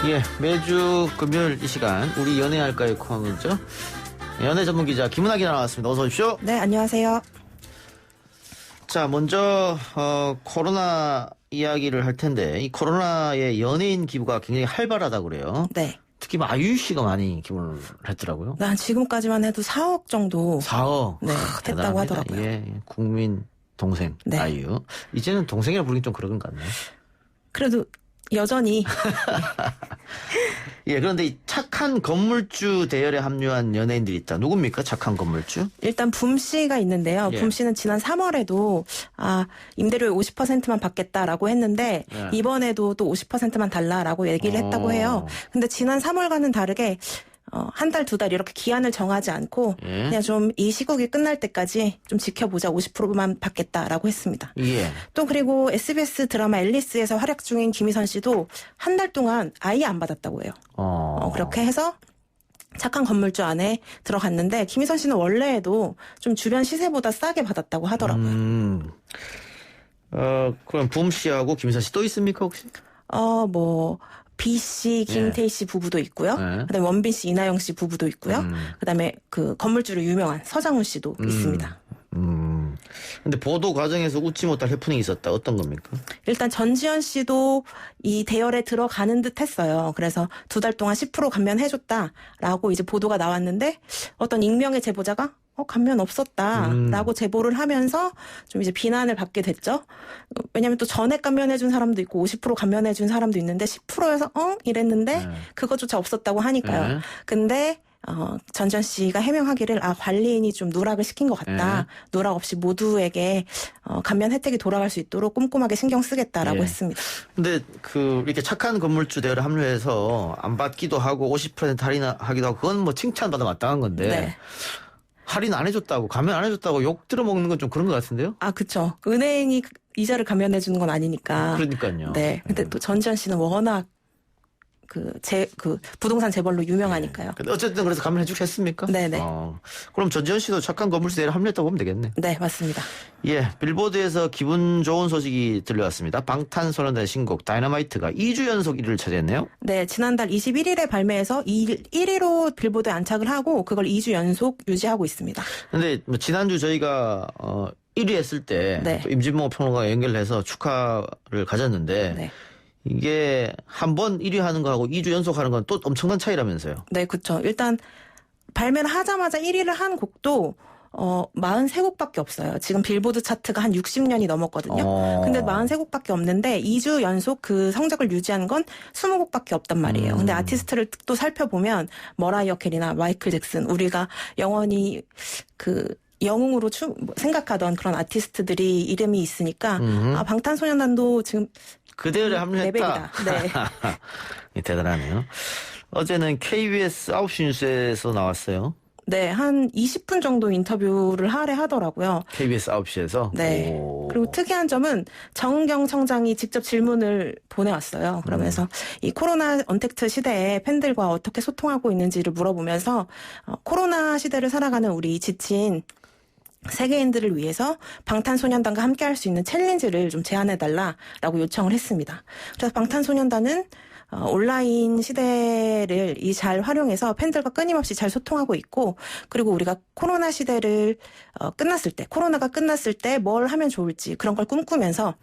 예, 매주 금요일 이 시간 우리 연애할까요 코너죠. 연애 전문 기자 김은하 기자 나왔습니다. 어서 오십시오. 네, 안녕하세요. 자, 먼저 코로나 이야기를 할 텐데 이 코로나의 연예인 기부가 굉장히 활발하다고 그래요. 네. 특히 아이유 씨가 많이 기부를 했더라고요. 난 지금까지만 해도 4억 정도 4억. 네, 됐다고 하더라고요. 예, 국민 동생 네. 아이유. 이제는 동생이라 부르긴 좀 그런 것 같네요. 그래도 여전히 예, 그런데 이 착한 건물주 대열에 합류한 연예인들이 있다. 누굽니까? 착한 건물주? 일단 붐 씨가 있는데요. 예. 붐 씨는 지난 3월에도 임대료의 50%만 받겠다라고 했는데 예. 이번에도 또 50%만 달라라고 얘기를 했다고 해요. 근데 지난 3월과는 다르게 한 달, 두 달 이렇게 기한을 정하지 않고 예. 그냥 좀 이 시국이 끝날 때까지 좀 지켜보자 50%만 받겠다라고 했습니다. 예. 또 그리고 SBS 드라마 앨리스에서 활약 중인 김희선 씨도 한 달 동안 아예 안 받았다고 해요. 그렇게 해서 착한 건물주 안에 들어갔는데 김희선 씨는 원래에도 좀 주변 시세보다 싸게 받았다고 하더라고요. 그럼 붐 씨하고 김희선 씨 또 있습니까 혹시? B 씨, 김태희 씨 부부도 있고요. 예. 그다음에 원빈 씨, 이나영 씨 부부도 있고요. 그다음에 그 건물주로 유명한 서장훈 씨도 있습니다. 근데 보도 과정에서 웃지 못할 해프닝이 있었다. 어떤 겁니까? 일단 전지현 씨도 이 대열에 들어가는 듯 했어요. 그래서 두 달 동안 10% 감면해줬다라고 이제 보도가 나왔는데 어떤 익명의 제보자가 감면 없었다라고 제보를 하면서 좀 이제 비난을 받게 됐죠. 왜냐하면 또 전액 감면해준 사람도 있고 50% 감면해준 사람도 있는데 10%에서 이랬는데 그것조차 없었다고 하니까요. 근데 전지현 씨가 해명하기를 관리인이 좀 누락을 시킨 것 같다. 누락 없이 모두에게 감면 혜택이 돌아갈 수 있도록 꼼꼼하게 신경 쓰겠다라고 했습니다. 근데 이렇게 착한 건물주 대열에 합류해서 안 받기도 하고 50% 할인하기도 하고 그건 뭐 칭찬받아 마땅한 건데 네. 할인 안 해줬다고 감면 안 해줬다고 욕 들어먹는 건 좀 그런 것 같은데요? 그쵸. 은행이 이자를 감면해 주는 건 아니니까. 그러니까요. 네. 근데 또 전지현 씨는 워낙 부동산 재벌로 유명하니까요. 근데 어쨌든 그래서 감면해 주겠습니까? 네네. 그럼 전지현 씨도 착한 건물주 대열에 합류했다고 보면 되겠네. 네, 맞습니다. 예, 빌보드에서 기분 좋은 소식이 들려왔습니다. 방탄소년단의 신곡 다이너마이트가 2주 연속 1위를 차지했네요. 네, 지난달 21일에 발매해서 1위로 빌보드에 안착을 하고 그걸 2주 연속 유지하고 있습니다. 근데 지난주 저희가 1위 했을 때 네. 임진모 평론가가 연결해서 축하를 가졌는데 네. 이게 한 번 1위 하는 거하고 2주 연속 하는 건 또 엄청난 차이라면서요. 네, 그렇죠. 일단 발매를 하자마자 1위를 한 곡도 43곡밖에 없어요. 지금 빌보드 차트가 한 60년이 넘었거든요. 근데 43곡밖에 없는데 2주 연속 그 성적을 유지한 건 20곡밖에 없단 말이에요. 근데 아티스트를 또 살펴보면 머라이어 캐리나 마이클 잭슨, 우리가 영원히 영웅으로 생각하던 그런 아티스트들이 이름이 있으니까 방탄소년단도 지금 그 대열에 합류했다. 레벨이다. 네. 대단하네요. 어제는 KBS 9시 뉴스에서 나왔어요. 네, 한 20분 정도 인터뷰를 하더라고요. KBS 9시에서? 네. 그리고 특이한 점은 정은경 청장이 직접 질문을 보내왔어요. 그러면서 이 코로나 언택트 시대에 팬들과 어떻게 소통하고 있는지를 물어보면서 코로나 시대를 살아가는 우리 지친 세계인들을 위해서 방탄소년단과 함께 할 수 있는 챌린지를 좀 제안해달라라고 요청을 했습니다. 그래서 방탄소년단은 온라인 시대를 잘 활용해서 팬들과 끊임없이 잘 소통하고 있고, 그리고 우리가 코로나 시대를 코로나가 끝났을 때 뭘 하면 좋을지 그런 걸 꿈꾸면서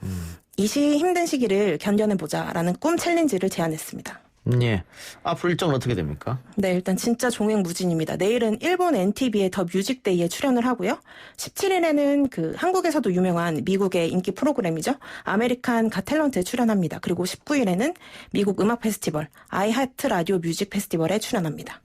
이 힘든 시기를 견뎌내보자라는 꿈 챌린지를 제안했습니다. 예. 앞으로 일정은 어떻게 됩니까? 네, 일단 진짜 종횡무진입니다. 내일은 일본 NTV의 더 뮤직데이에 출연을 하고요. 17일에는 한국에서도 유명한 미국의 인기 프로그램이죠. 아메리칸 갓 탤런트에 출연합니다. 그리고 19일에는 미국 음악 페스티벌 아이하트 라디오 뮤직 페스티벌에 출연합니다.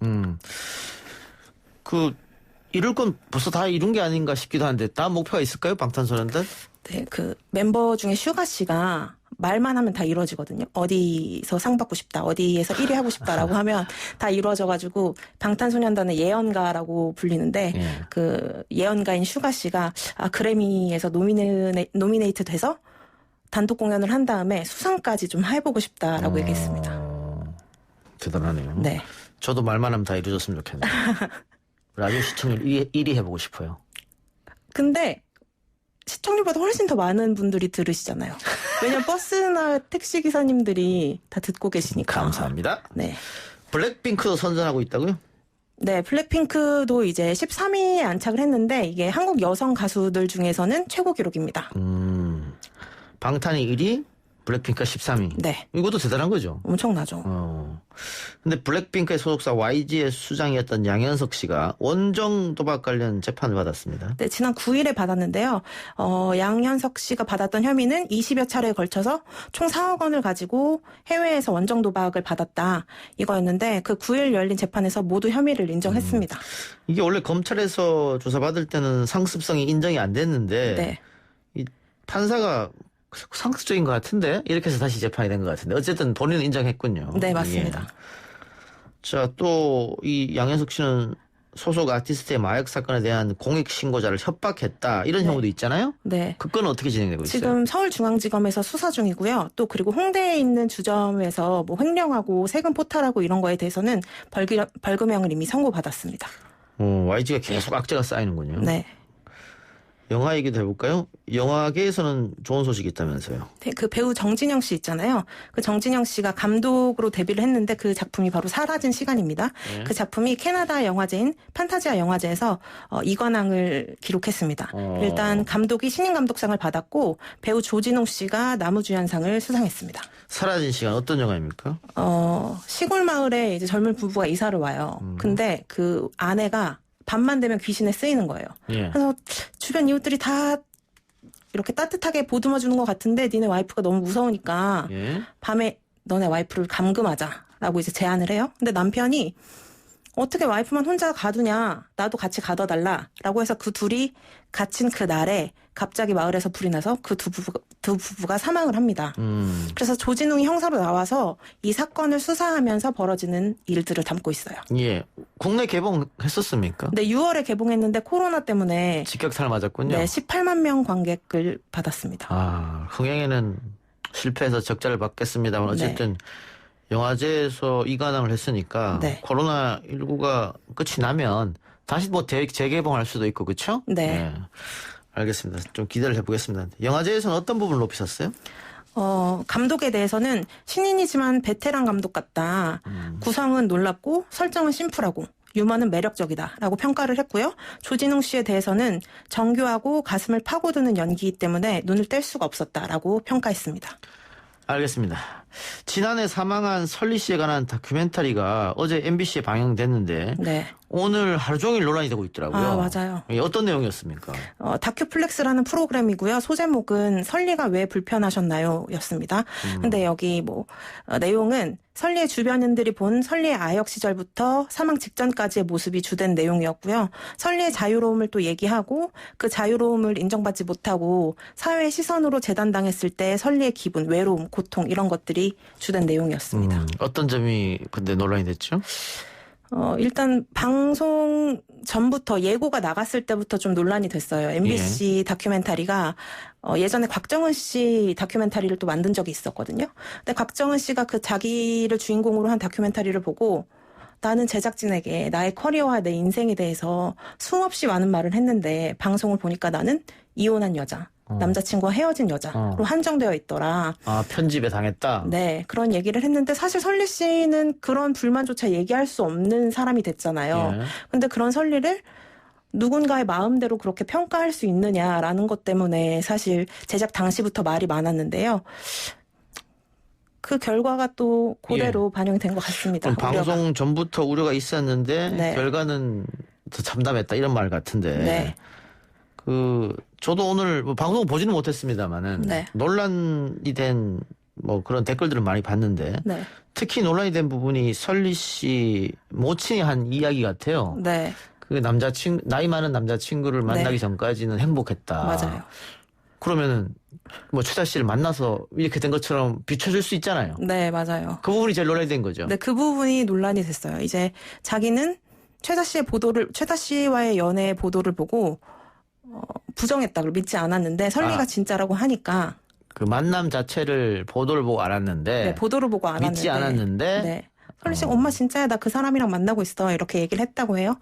이룰 건 벌써 다 이룬 게 아닌가 싶기도 한데 다음 목표가 있을까요? 방탄소년단? 네, 멤버 중에 슈가 씨가 말만 하면 다 이루어지거든요. 어디서 상 받고 싶다, 어디에서 1위 하고 싶다라고 하면 다 이루어져가지고 방탄소년단의 예언가라고 불리는데 예언가인 슈가 씨가 그래미에서 노미네이트 돼서 단독 공연을 한 다음에 수상까지 좀 해보고 싶다라고 얘기했습니다. 대단하네요. 네. 저도 말만 하면 다 이루어졌으면 좋겠네요. 라디오 시청률 1위 해보고 싶어요. 근데 시청률보다 훨씬 더 많은 분들이 들으시잖아요. 왜냐면 버스나 택시 기사님들이 다 듣고 계시니까. 감사합니다. 네. 블랙핑크도 선전하고 있다고요? 네, 블랙핑크도 이제 13위에 안착을 했는데 이게 한국 여성 가수들 중에서는 최고 기록입니다. 방탄이 1위, 블랙핑크가 13위. 네. 이것도 대단한 거죠. 엄청나죠. 근데 블랙핑크의 소속사 YG의 수장이었던 양현석 씨가 원정 도박 관련 재판을 받았습니다. 네, 지난 9일에 받았는데요. 양현석 씨가 받았던 혐의는 20여 차례에 걸쳐서 총 4억 원을 가지고 해외에서 원정 도박을 받았다. 이거였는데 그 9일 열린 재판에서 모두 혐의를 인정했습니다. 이게 원래 검찰에서 조사받을 때는 상습성이 인정이 안 됐는데 네. 이 판사가 상습적인 것 같은데 이렇게 해서 다시 재판이 된 것 같은데 어쨌든 본인은 인정했군요. 네, 맞습니다. 예. 자, 또 이 양현석 씨는 소속 아티스트의 마약 사건에 대한 공익 신고자를 협박했다 이런 혐의도 있잖아요. 네. 그 건은 어떻게 진행되고 있어요? 지금 서울중앙지검에서 수사 중이고요. 또 그리고 홍대에 있는 주점에서 뭐 횡령하고 세금 포탈하고 이런 거에 대해서는 벌금형을 이미 선고받았습니다. YG가 계속 악재가 쌓이는군요. 네. 영화 얘기도 해볼까요? 영화계에서는 좋은 소식이 있다면서요. 네, 그 배우 정진영 씨 있잖아요. 그 정진영 씨가 감독으로 데뷔를 했는데 그 작품이 바로 사라진 시간입니다. 네. 그 작품이 캐나다 영화제인 판타지아 영화제에서 이관왕을 기록했습니다. 일단 감독이 신인 감독상을 받았고 배우 조진웅 씨가 나무주연상을 수상했습니다. 사라진 시간 어떤 영화입니까? 시골 마을에 이제 젊은 부부가 이사를 와요. 근데 그 아내가 밤만 되면 귀신에 쓰이는 거예요. 예. 그래서 주변 이웃들이 다 이렇게 따뜻하게 보듬어 주는 것 같은데 니네 와이프가 너무 무서우니까 예. 밤에 너네 와이프를 감금하자라고 이제 제안을 해요. 근데 남편이 어떻게 와이프만 혼자 가두냐, 나도 같이 가둬달라라고 해서 그 둘이 갇힌 그 날에 갑자기 마을에서 불이 나서 그 두 부부가 사망을 합니다. 그래서 조진웅이 형사로 나와서 이 사건을 수사하면서 벌어지는 일들을 담고 있어요. 예. 국내 개봉했었습니까? 네, 6월에 개봉했는데 코로나 때문에 직격탄을 맞았군요. 네, 18만 명 관객을 받았습니다. 아, 흥행에는 실패해서 적자를 받겠습니다만 어쨌든 영화제에서 이관왕을 했으니까 네. 코로나19가 끝이 나면 다시 뭐 재개봉할 수도 있고 그렇죠? 네. 알겠습니다. 좀 기대를 해보겠습니다. 영화제에서는 어떤 부분을 높이셨어요? 감독에 대해서는 신인이지만 베테랑 감독 같다. 구성은 놀랍고 설정은 심플하고 유머는 매력적이다라고 평가를 했고요. 조진웅 씨에 대해서는 정교하고 가슴을 파고드는 연기 때문에 눈을 뗄 수가 없었다라고 평가했습니다. 알겠습니다. 지난해 사망한 설리 씨에 관한 다큐멘터리가 어제 MBC에 방영됐는데 네. 오늘 하루 종일 논란이 되고 있더라고요. 아, 맞아요. 이게 어떤 내용이었습니까? 다큐플렉스라는 프로그램이고요. 소제목은 설리가 왜 불편하셨나요? 였습니다. 근데 여기 내용은 설리의 주변인들이 본 설리의 아역 시절부터 사망 직전까지의 모습이 주된 내용이었고요. 설리의 자유로움을 또 얘기하고 그 자유로움을 인정받지 못하고 사회의 시선으로 재단당했을 때 설리의 기분, 외로움, 고통 이런 것들이 주된 내용이었습니다. 어떤 점이 근데 논란이 됐죠? 일단 방송 전부터 예고가 나갔을 때부터 좀 논란이 됐어요. MBC 다큐멘터리가 예전에 곽정은 씨 다큐멘터리를 또 만든 적이 있었거든요. 근데 곽정은 씨가 그 자기를 주인공으로 한 다큐멘터리를 보고 나는 제작진에게 나의 커리어와 내 인생에 대해서 수없이 많은 말을 했는데 방송을 보니까 나는 이혼한 여자, 남자친구와 헤어진 여자로 한정되어 있더라. 아, 편집에 당했다? 네, 그런 얘기를 했는데 사실 설리 씨는 그런 불만조차 얘기할 수 없는 사람이 됐잖아요. 예. 근데 그런 설리를 누군가의 마음대로 그렇게 평가할 수 있느냐라는 것 때문에 사실 제작 당시부터 말이 많았는데요. 그 결과가 또 그대로 반영이 된 것 같습니다. 그럼 방송 전부터 우려가 있었는데 네. 결과는 더 참담했다 이런 말 같은데. 네. 저도 오늘 방송 보지는 못했습니다만은 네. 논란이 된 그런 댓글들을 많이 봤는데 네. 특히 논란이 된 부분이 설리 씨 모친이 한 이야기 같아요. 네. 그 나이 많은 남자친구를 만나기 전까지는 행복했다. 맞아요. 그러면은 최다 씨를 만나서 이렇게 된 것처럼 비춰줄 수 있잖아요. 네, 맞아요. 그 부분이 제일 논란이 된 거죠. 네, 그 부분이 논란이 됐어요. 이제 자기는 최다 씨와의 연애 보도를 보고 부정했다. 고 믿지 않았는데 설리가 진짜라고 하니까 그 만남 자체를 보도를 보고 알았는데 네, 보도를 보고 알았는데 믿지 않았는데 네. 설리 씨가 엄마 진짜야 나 그 사람이랑 만나고 있어 이렇게 얘기를 했다고 해요.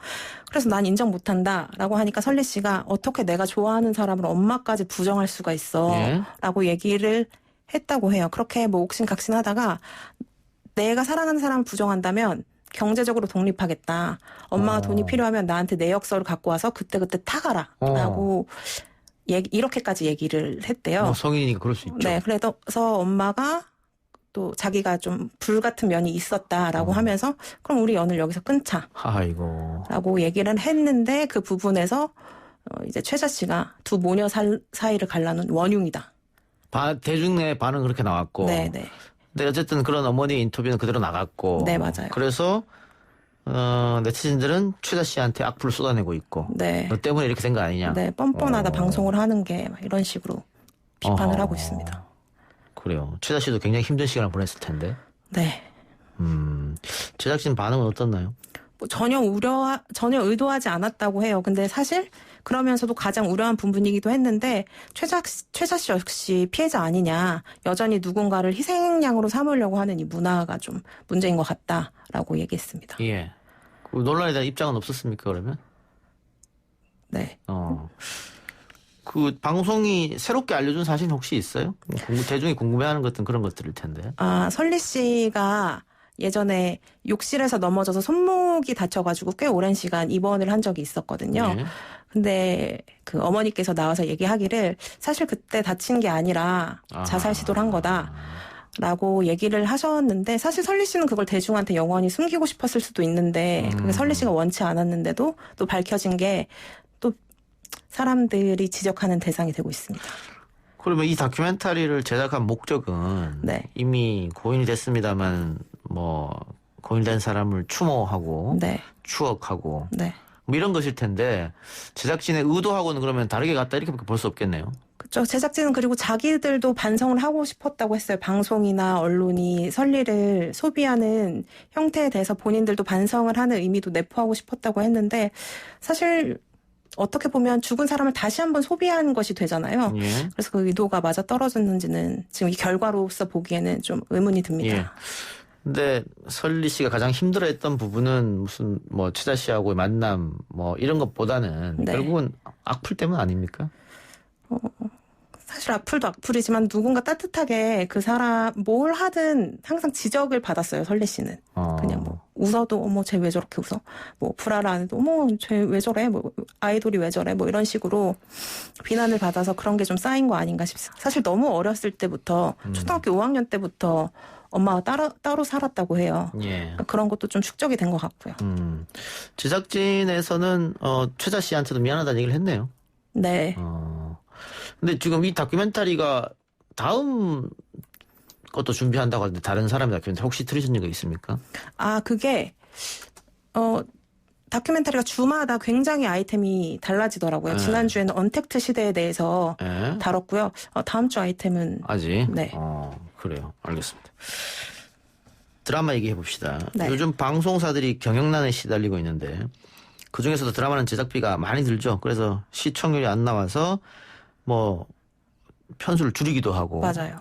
그래서 난 인정 못한다라고 하니까 설리 씨가 어떻게 내가 좋아하는 사람을 엄마까지 부정할 수가 있어 예. 라고 얘기를 했다고 해요. 그렇게 뭐 옥신각신하다가 내가 사랑하는 사람을 부정한다면 경제적으로 독립하겠다. 엄마가 돈이 필요하면 나한테 내역서를 갖고 와서 그때그때 타가라 라고 이렇게까지 얘기를 했대요. 뭐 성인이니까 그럴 수 있죠. 네, 그래서 엄마가 또 자기가 좀 불같은 면이 있었다라고 하면서 그럼 우리 연을 여기서 끊자. 아이고. 라고 얘기를 했는데 그 부분에서 이제 최자 씨가 두 모녀 사이를 갈라놓은 원흉이다. 대중 내 반응 그렇게 나왔고. 네네. 근데 어쨌든 그런 어머니 인터뷰는 그대로 나갔고. 네, 맞아요. 그래서 네티즌들은 최자 씨한테 악플을 쏟아내고 있고. 네. 너 때문에 이렇게 된 거 아니냐. 네, 뻔뻔하다 방송을 하는 게 막 이런 식으로 비판을 하고 있습니다. 그래요. 최자 씨도 굉장히 힘든 시간을 보냈을 텐데. 네. 제작진 반응은 어떻나요? 뭐 전혀 의도하지 않았다고 해요. 근데 사실 그러면서도 가장 우려한 부분이기도 했는데 최자 씨 역시 피해자 아니냐. 여전히 누군가를 희생양으로 삼으려고 하는 이 문화가 좀 문제인 것 같다라고 얘기했습니다. 예. 그 논란에 대한 입장은 없었습니까, 그러면? 네. 그 방송이 새롭게 알려준 사실은 혹시 있어요? 대중이 궁금해하는 것들은 그런 것들일 텐데. 설리 씨가 예전에 욕실에서 넘어져서 손목이 다쳐가지고 꽤 오랜 시간 입원을 한 적이 있었거든요. 예. 근데 그 어머니께서 나와서 얘기하기를 사실 그때 다친 게 아니라 자살 시도를 한 거다. 라고 얘기를 하셨는데 사실 설리 씨는 그걸 대중한테 영원히 숨기고 싶었을 수도 있는데 그게 설리 씨가 원치 않았는데도 또 밝혀진 게 또 사람들이 지적하는 대상이 되고 있습니다. 그러면 이 다큐멘터리를 제작한 목적은 네. 이미 고인이 됐습니다만 뭐 고인된 사람을 추모하고 네. 추억하고 네. 뭐 이런 것일 텐데 제작진의 의도하고는 그러면 다르게 갔다 이렇게밖에 볼 수 없겠네요. 그렇죠. 제작진은 그리고 자기들도 반성을 하고 싶었다고 했어요. 방송이나 언론이 설리를 소비하는 형태에 대해서 본인들도 반성을 하는 의미도 내포하고 싶었다고 했는데 사실 어떻게 보면 죽은 사람을 다시 한번 소비한 것이 되잖아요. 예. 그래서 그 의도가 맞아 떨어졌는지는 지금 이 결과로서 보기에는 좀 의문이 듭니다. 예. 근데 설리 씨가 가장 힘들어했던 부분은 무슨 뭐 최자 씨하고의 만남 뭐 이런 것보다는 네. 결국은 악플 때문 아닙니까? 사실 악플도 악플이지만 누군가 따뜻하게 그 사람 뭘 하든 항상 지적을 받았어요. 설리 씨는. 그냥 뭐 웃어도 어머 쟤 왜 저렇게 웃어? 뭐 불화를 안 해도 어머 쟤 왜 저래? 뭐 아이돌이 왜 저래? 뭐 이런 식으로 비난을 받아서 그런 게 좀 쌓인 거 아닌가 싶습니다. 사실 너무 어렸을 때부터 초등학교 5학년 때부터 엄마가 따로 살았다고 해요. 예. 그런 것도 좀 축적이 된 것 같고요. 제작진에서는 최자 씨한테도 미안하다는 얘기를 했네요. 네. 근데 지금 이 다큐멘터리가 다음 것도 준비한다고 하는데 다른 사람의 다큐멘터리 혹시 들으신 적 있습니까? 그게 다큐멘터리가 주마다 굉장히 아이템이 달라지더라고요. 지난주에는 언택트 시대에 대해서 예. 다뤘고요. 다음 주 아이템은 아직? 네. 그래요. 알겠습니다. 드라마 얘기해 봅시다. 네. 요즘 방송사들이 경영난에 시달리고 있는데 그중에서도 드라마는 제작비가 많이 들죠. 그래서 시청률이 안 나와서 뭐 편수를 줄이기도 하고. 맞아요.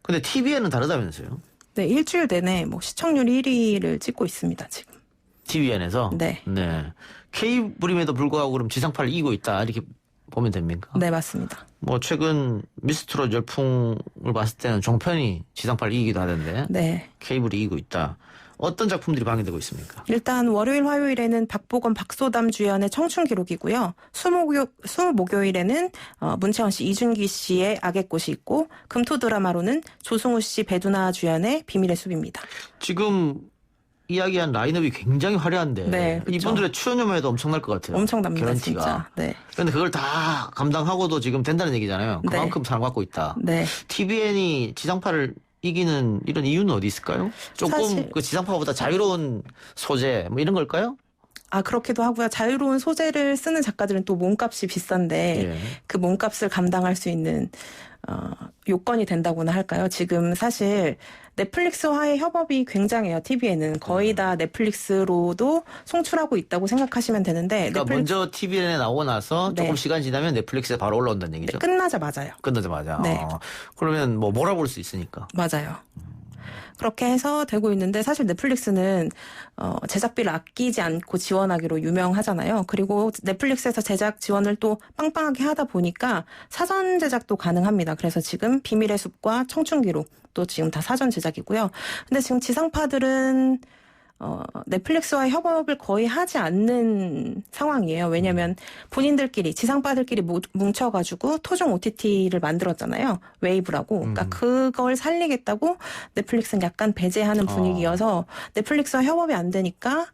근데 TV에는 다르다면서요? 네, 일주일 내내 뭐 시청률 1위를 찍고 있습니다, 지금. TVN에서? 네. 케이블임에도 불구하고 그럼 지상파를 이기고 있다 이렇게 보면 됩니까? 네, 맞습니다. 뭐 최근 미스트롯 열풍을 봤을 때는 종편이 지상파를 이기기도 하던데 네. 케이블이 이기고 있다. 어떤 작품들이 방영되고 있습니까? 일단 월요일, 화요일에는 박보검, 박소담 주연의 청춘 기록이고요. 수목요일에는 문채원 씨, 이준기 씨의 악의 꽃이 있고 금토 드라마로는 조승우 씨, 배두나 주연의 비밀의 숲입니다. 지금 이야기한 라인업이 굉장히 화려한데 네, 그쵸. 이분들의 출연료만 해도 엄청날 것 같아요. 엄청납니다, 개런티가. 진짜. 네. 그런데 그걸 다 감당하고도 지금 된다는 얘기잖아요. 그만큼 네. 사랑받고 있다. 네. TVN이 지상파를 이기는 이런 이유는 어디 있을까요? 조금 사실- 그 지상파보다 자유로운 소재 뭐 이런 걸까요? 그렇기도 하고요. 자유로운 소재를 쓰는 작가들은 또 몸값이 비싼데 예. 그 몸값을 감당할 수 있는 요건이 된다고나 할까요? 지금 사실 넷플릭스와의 협업이 굉장해요. TV에는 거의 다 넷플릭스로도 송출하고 있다고 생각하시면 되는데 그러니까 먼저 TVN에 나오고 나서 조금 네. 시간 지나면 넷플릭스에 바로 올라온다는 얘기죠. 끝나자마자요. 끝나자마자. 네. 그러면 뭐 몰아볼 수 있으니까. 맞아요. 그렇게 해서 되고 있는데 사실 넷플릭스는 제작비를 아끼지 않고 지원하기로 유명하잖아요. 그리고 넷플릭스에서 제작 지원을 또 빵빵하게 하다 보니까 사전 제작도 가능합니다. 그래서 지금 비밀의 숲과 청춘기록도 지금 다 사전 제작이고요. 근데 지금 지상파들은 넷플릭스와 협업을 거의 하지 않는 상황이에요. 왜냐하면 본인들끼리 지상파들끼리 뭉쳐가지고 토종 OTT를 만들었잖아요. 웨이브라고. 그러니까 그걸 살리겠다고 넷플릭스는 약간 배제하는 분위기여서 넷플릭스와 협업이 안 되니까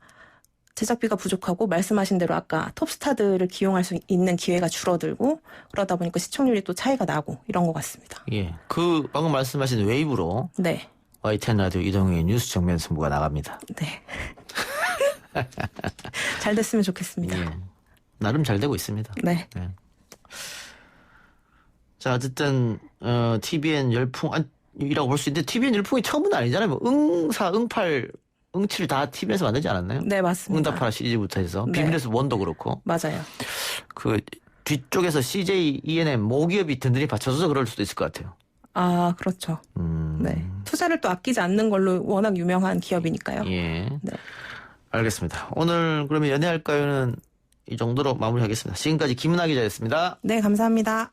제작비가 부족하고 말씀하신 대로 아까 톱스타들을 기용할 수 있는 기회가 줄어들고 그러다 보니까 시청률이 또 차이가 나고 이런 것 같습니다. 예, 그 방금 말씀하신 웨이브로 네. YTN 라디오 이동희의 뉴스 정면 승부가 나갑니다. 네. 잘 됐으면 좋겠습니다. 예, 나름 잘 되고 있습니다. 네. 네. 자, 어쨌든 TVN 열풍이라고 볼 수 있는데 TVN 열풍이 처음은 아니잖아요. 뭐 응사, 응팔, 응칠 다 TVN에서 만들지 않았나요? 네, 맞습니다. 응답하라 시리즈부터 해서 네. 비밀의 숲 원도 그렇고 맞아요. 그 뒤쪽에서 CJ, ENM 모기업이 든든히 받쳐줘서 그럴 수도 있을 것 같아요. 아, 그렇죠. 네. 투자를 또 아끼지 않는 걸로 워낙 유명한 기업이니까요. 예. 네. 알겠습니다. 오늘 그러면 연애할까요는 이 정도로 마무리하겠습니다. 지금까지 김은하 기자였습니다. 네, 감사합니다.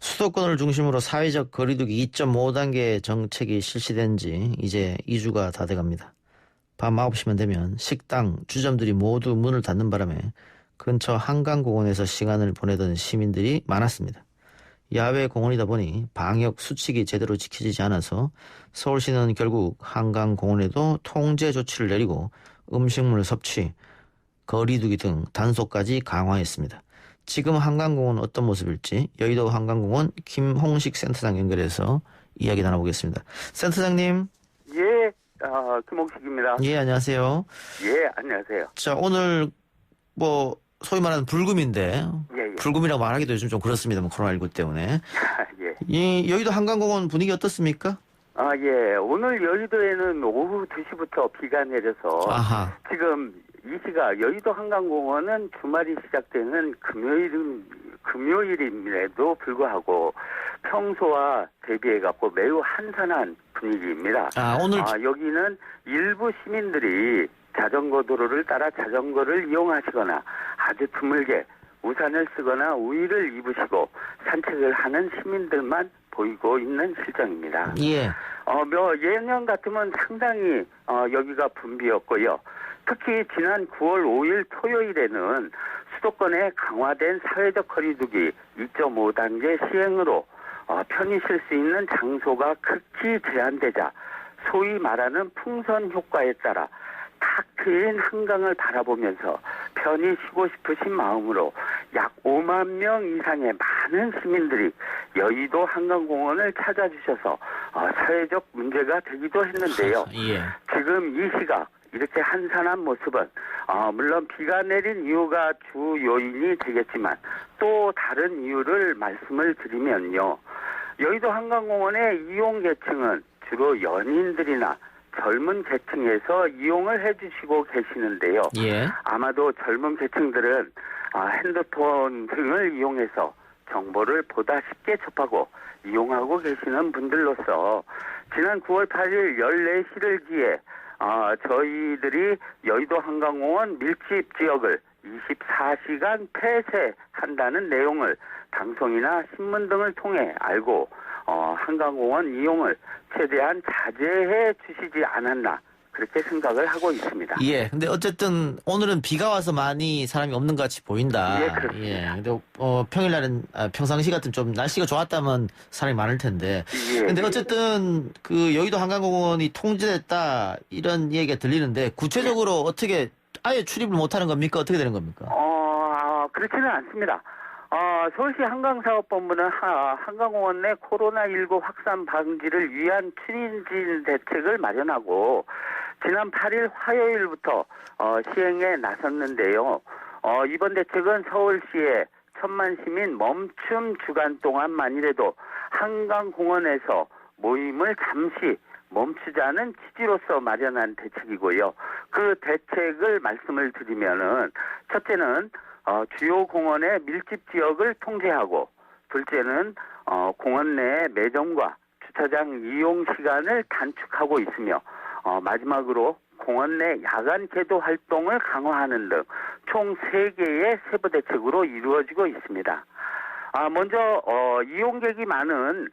수도권을 중심으로 사회적 거리두기 2.5단계 정책이 실시된 지 이제 2주가 다 돼갑니다. 밤 9시만 되면 식당, 주점들이 모두 문을 닫는 바람에 근처 한강공원에서 시간을 보내던 시민들이 많았습니다. 야외 공원이다 보니 방역 수칙이 제대로 지켜지지 않아서 서울시는 결국 한강공원에도 통제 조치를 내리고 음식물 섭취, 거리두기 등 단속까지 강화했습니다. 지금 한강공원 어떤 모습일지 여의도 한강공원 김홍식 센터장 연결해서 이야기 나눠보겠습니다. 센터장님. 예, 김홍식입니다. 예, 안녕하세요. 예, 안녕하세요. 자, 오늘 뭐 소위 말하는 불금인데 예. 불금이라고 말하기도 요즘 좀 그렇습니다. 코로나19 때문에. 예. 이 여의도 한강공원 분위기 어떻습니까? 예. 오늘 여의도에는 오후 2시부터 비가 내려서 아하. 지금 이 시각 여의도 한강공원은 주말이 시작되는 금요일임에도 불구하고 평소와 대비해갖고 매우 한산한 분위기입니다. 오늘 여기는 일부 시민들이 자전거 도로를 따라 자전거를 이용하시거나 아주 드물게 우산을 쓰거나 우의를 입으시고 산책을 하는 시민들만 보이고 있는 실정입니다. 예. 예년 같으면 상당히 여기가 붐비었고요. 특히 지난 9월 5일 토요일에는 수도권에 강화된 사회적 거리두기 2.5단계 시행으로 편히 쉴 수 있는 장소가 극히 제한되자 소위 말하는 풍선 효과에 따라 탁 트인 한강을 바라보면서 편히 쉬고 싶으신 마음으로 약 5만 명 이상의 많은 시민들이 여의도 한강공원을 찾아주셔서 사회적 문제가 되기도 했는데요. 예. 지금 이 시각 이렇게 한산한 모습은 물론 비가 내린 이유가 주 요인이 되겠지만 또 다른 이유를 말씀을 드리면요. 여의도 한강공원의 이용 계층은 주로 연인들이나 젊은 계층에서 이용을 해주시고 계시는데요. 예. 아마도 젊은 계층들은 핸드폰 등을 이용해서 정보를 보다 쉽게 접하고 이용하고 계시는 분들로서 지난 9월 8일 14시를 기해 저희들이 여의도 한강공원 밀집 지역을 24시간 폐쇄한다는 내용을 방송이나 신문 등을 통해 알고 한강공원 이용을 최대한 자제해 주시지 않았나 그렇게 생각을 하고 있습니다. 예. 근데 어쨌든 오늘은 비가 와서 많이 사람이 없는 것 같이 보인다. 예, 그렇습니다. 예. 근데 평일날은 평상시 같은 좀 날씨가 좋았다면 사람이 많을 텐데. 예. 근데 어쨌든 그 여의도 한강공원이 통제됐다 이런 얘기가 들리는데 구체적으로 어떻게 아예 출입을 못하는 겁니까? 어떻게 되는 겁니까? 그렇지는 않습니다. 서울시 한강사업본부는 한강공원 내 코로나19 확산 방지를 위한 추진진 대책을 마련하고 지난 8일 화요일부터 시행에 나섰는데요. 이번 대책은 서울시에 1,000만 시민 멈춤 주간 동안만이라도 한강공원에서 모임을 잠시 멈추자는 취지로서 마련한 대책이고요. 그 대책을 말씀을 드리면은 첫째는 주요 공원의 밀집 지역을 통제하고, 둘째는 공원 내 매점과 주차장 이용 시간을 단축하고 있으며, 마지막으로 공원 내 야간 개도 활동을 강화하는 등 총 3개의 세부 대책으로 이루어지고 있습니다. 먼저 이용객이 많은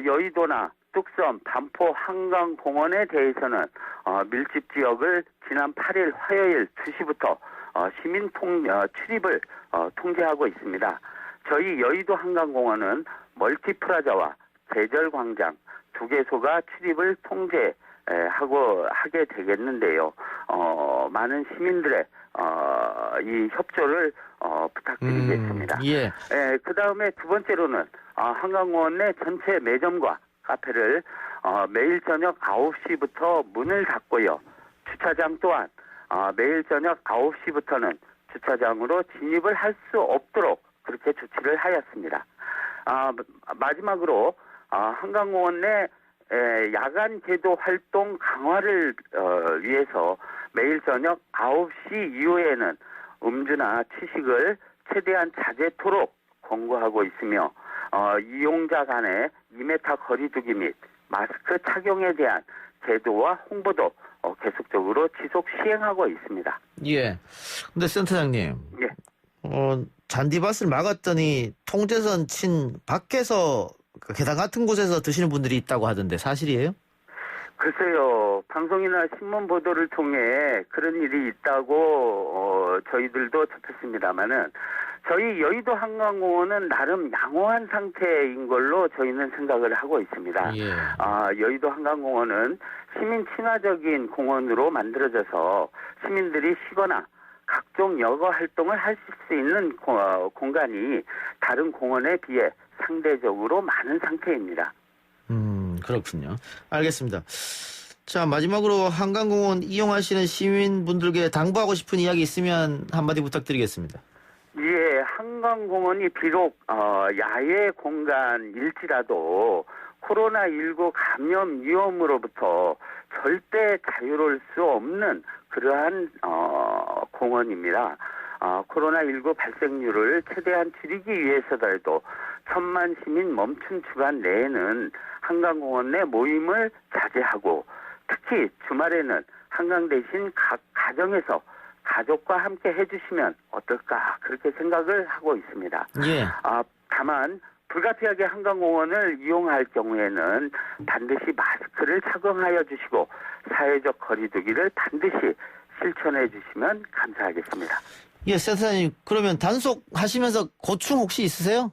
여의도나 뚝섬, 반포, 한강공원에 대해서는 밀집 지역을 지난 8일 화요일 2시부터 시민 출입을 통제하고 있습니다. 저희 여의도 한강공원은 멀티플라자와 계절광장 2개소가 출입을 하게 되겠는데요. 많은 시민들의 이 협조를 부탁드리겠습니다. 예. 그 다음에 두 번째로는 한강공원 내 전체 매점과 카페를 매일 저녁 9시부터 문을 닫고요. 주차장 또한 매일 저녁 9시부터는 주차장으로 진입을 할 수 없도록 그렇게 조치를 하였습니다. 마지막으로 한강공원 내 야간 개도 활동 강화를 위해서 매일 저녁 9시 이후에는 음주나 취식을 최대한 자제토록 권고하고 있으며 이용자 간의 2m 거리두기 및 마스크 착용에 대한 제도와 홍보도 계속적으로 지속 시행하고 있습니다. 예. 근데 센터장님. 예. 잔디밭을 막았더니 통제선 친 밖에서 계단 같은 곳에서 드시는 분들이 있다고 하던데 사실이에요? 글쎄요. 방송이나 신문 보도를 통해 그런 일이 있다고 저희들도 접했습니다마는 저희 여의도 한강공원은 나름 양호한 상태인 걸로 저희는 생각을 하고 있습니다. 예. 여의도 한강공원은 시민 친화적인 공원으로 만들어져서 시민들이 쉬거나 각종 여가 활동을 할 수 있는 공간이 다른 공원에 비해 상대적으로 많은 상태입니다. 그렇군요. 알겠습니다. 자, 마지막으로 한강공원 이용하시는 시민분들께 당부하고 싶은 이야기 있으면 한마디 부탁드리겠습니다. 예, 한강공원이 비록 야외 공간일지라도 코로나19 감염 위험으로부터 절대 자유로울 수 없는 그러한 공원입니다. 코로나19 발생률을 최대한 줄이기 위해서라도 1,000만 시민 멈춤 주간 내에는 한강공원 내 모임을 자제하고, 특히 주말에는 한강 대신 각 가정에서 가족과 함께 해주시면 어떨까 그렇게 생각을 하고 있습니다. 예. 다만 불가피하게 한강공원을 이용할 경우에는 반드시 마스크를 착용하여 주시고 사회적 거리두기를 반드시 실천해 주시면 감사하겠습니다. 예, 센터장님, 그러면 단속하시면서 고충 혹시 있으세요?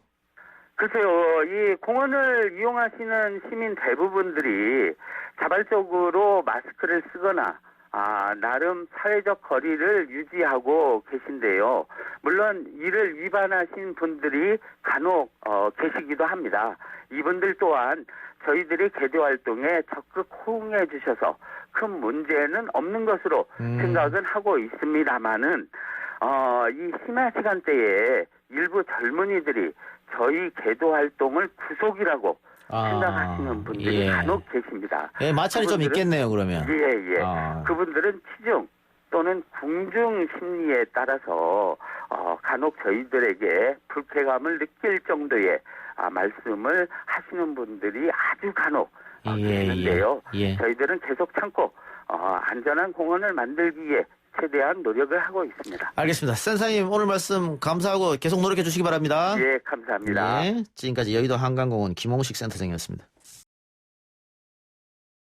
글쎄요, 이 공원을 이용하시는 시민 대부분들이 자발적으로 마스크를 쓰거나 나름 사회적 거리를 유지하고 계신데요. 물론 이를 위반하신 분들이 간혹 계시기도 합니다. 이분들 또한 저희들이 개도 활동에 적극 호응해 주셔서 큰 문제는 없는 것으로 생각은 하고 있습니다만은 이 심야 시간대에 일부 젊은이들이 저희 개도 활동을 구속이라고 생각하시는 분들이 예. 간혹 계십니다. 예, 마찰이 좀 있겠네요, 그러면. 예. 그분들은 치중 또는 궁중 심리에 따라서 간혹 저희들에게 불쾌감을 느낄 정도의 말씀을 하시는 분들이 아주 간혹 계시는데요. 예. 저희들은 계속 참고 안전한 공원을 만들기 위해 최대한 노력을 하고 있습니다. 알겠습니다. 센터장님 오늘 말씀 감사하고 계속 노력해 주시기 바랍니다. 예, 감사합니다. 예, 지금까지 여의도 한강공원 김홍식 센터장이었습니다.